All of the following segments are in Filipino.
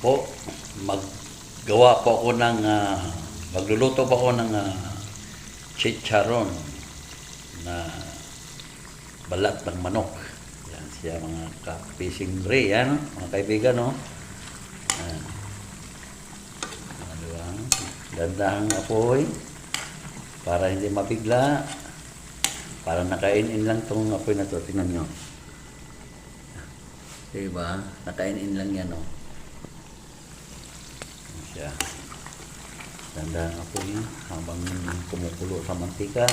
po, maggawa po ako ng, magluluto po ako ng chicharon na balat ng manok. Yan siya mga ka-fishing ray, yan, mga kaibigan, no? Yan. Ano ba? Dandahang apoy para hindi mabigla. Para nakainin lang itong apoy na to. Tingnan nyo. Diba? Nakainin lang yan, no? Yan siya. Dandahang apoy habang kumukulo sa mantika.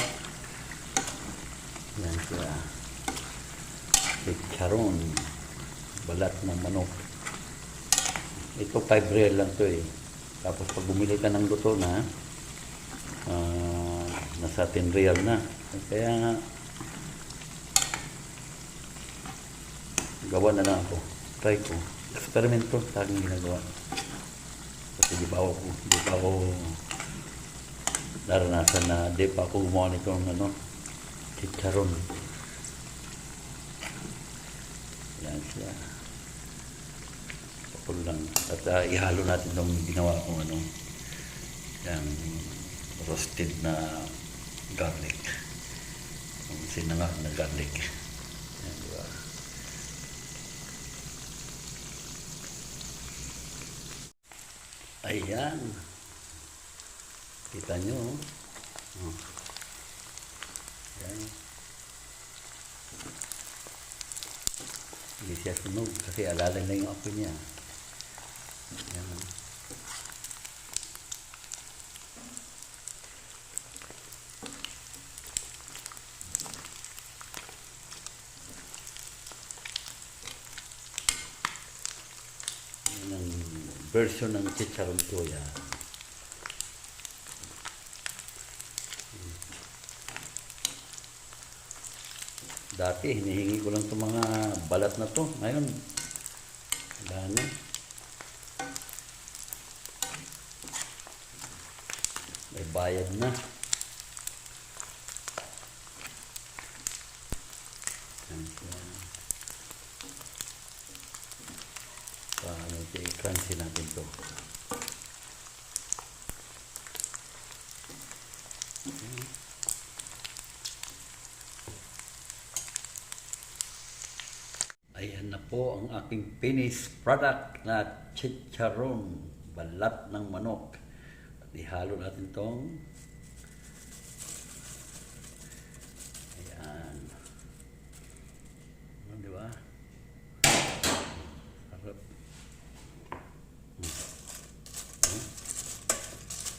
Yan siya. Chicharon. Balat ng manok. Ito 5 real lang to eh. Tapos pag bumili ka ng luto na, nasa 10 real na. Kaya gawa na lang ako. Try ko. Eksperimento sa aking ginagawa. Kasi di pa ako naranasan na di pa ako gumawa nitong chicharon. Yan siya. Pakul lang. At ihalo natin itong ginawa kong yan, roasted na garlic. Ang sinangag na garlic. Yan, diba? Ayan. Kita nyo. Oh. Ayan. Hindi siya sunog kasi alalay na yung apoy niya. Ayan. Ayan ang version ng chicharon ko yan. Dati, hinihingi ko lang itong mga balat na to. Ngayon, wala na. May bayad na. Paano i-crunchy natin to. Ayan na po ang aking finished product na chicharon, balat ng manok. At ihalo natin tong ayan. Di ba? Sarap.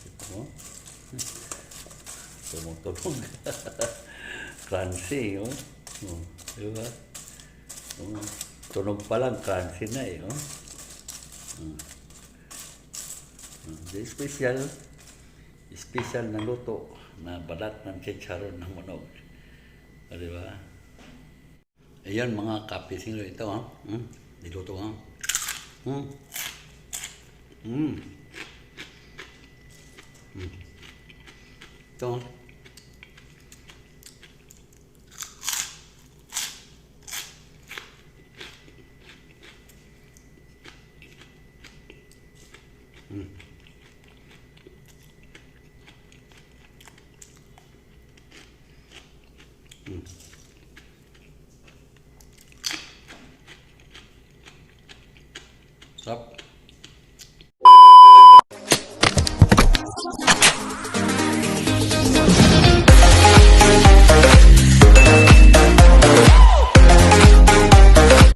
Ito. Tumutulog. Crunchy, oh. Di ba? Tunog pa lang, crunchy na eh. Oh. Special na luto na balat ng chicharon ng manok. Di ba? Ayan mga kapising ito. Niluto ha. Ito. Sarap.